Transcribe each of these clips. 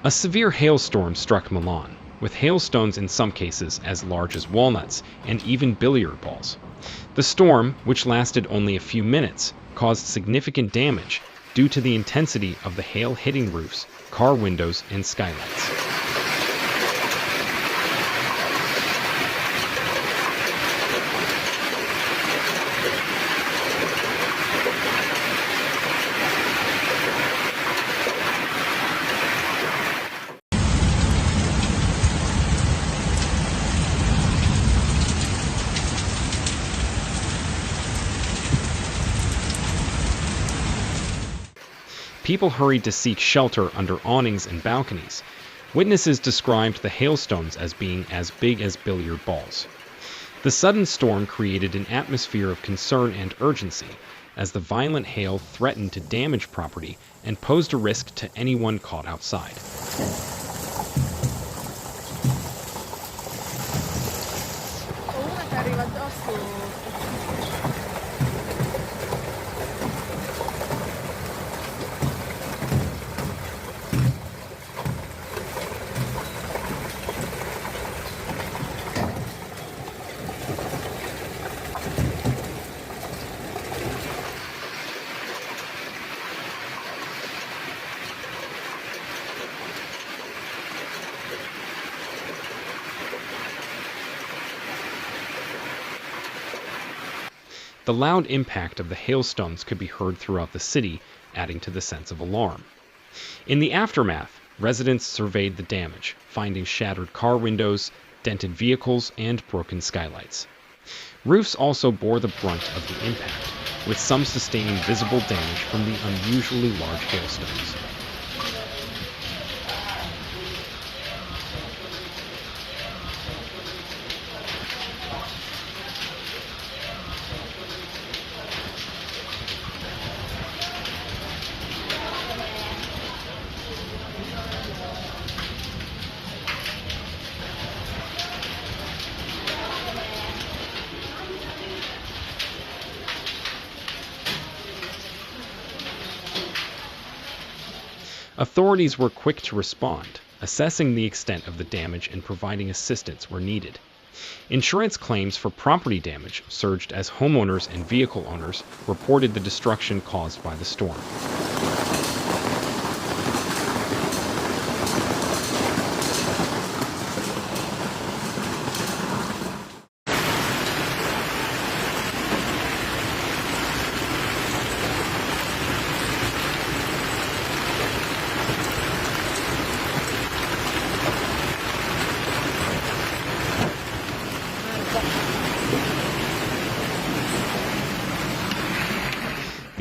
A severe hailstorm struck Milan, with hailstones in some cases as large as walnuts and even billiard balls. The storm, which lasted only a few minutes, caused significant damage due to the intensity of the hail hitting roofs, car windows, and skylights. People hurried to seek shelter under awnings and balconies. Witnesses described the hailstones as being as big as billiard balls. The sudden storm created an atmosphere of concern and urgency, as the violent hail threatened to damage property and posed a risk to anyone caught outside. The loud impact of the hailstones could be heard throughout the city, adding to the sense of alarm. In the aftermath, residents surveyed the damage, finding shattered car windows, dented vehicles, and broken skylights. Roofs also bore the brunt of the impact, with some sustaining visible damage from the unusually large hailstones. Authorities were quick to respond, assessing the extent of the damage and providing assistance where needed. Insurance claims for property damage surged as homeowners and vehicle owners reported the destruction caused by the storm.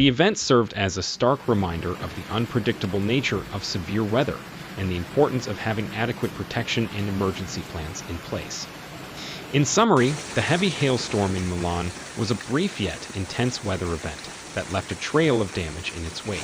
The event served as a stark reminder of the unpredictable nature of severe weather and the importance of having adequate protection and emergency plans in place. In summary, the heavy hailstorm in Milan was a brief yet intense weather event that left a trail of damage in its wake.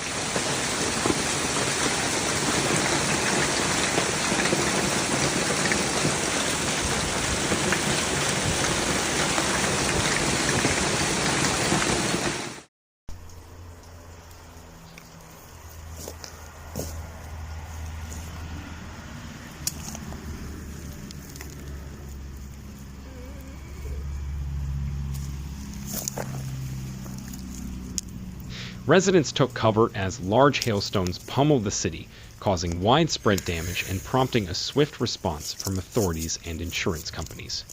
Residents took cover as large hailstones pummeled the city, causing widespread damage and prompting a swift response from authorities and insurance companies.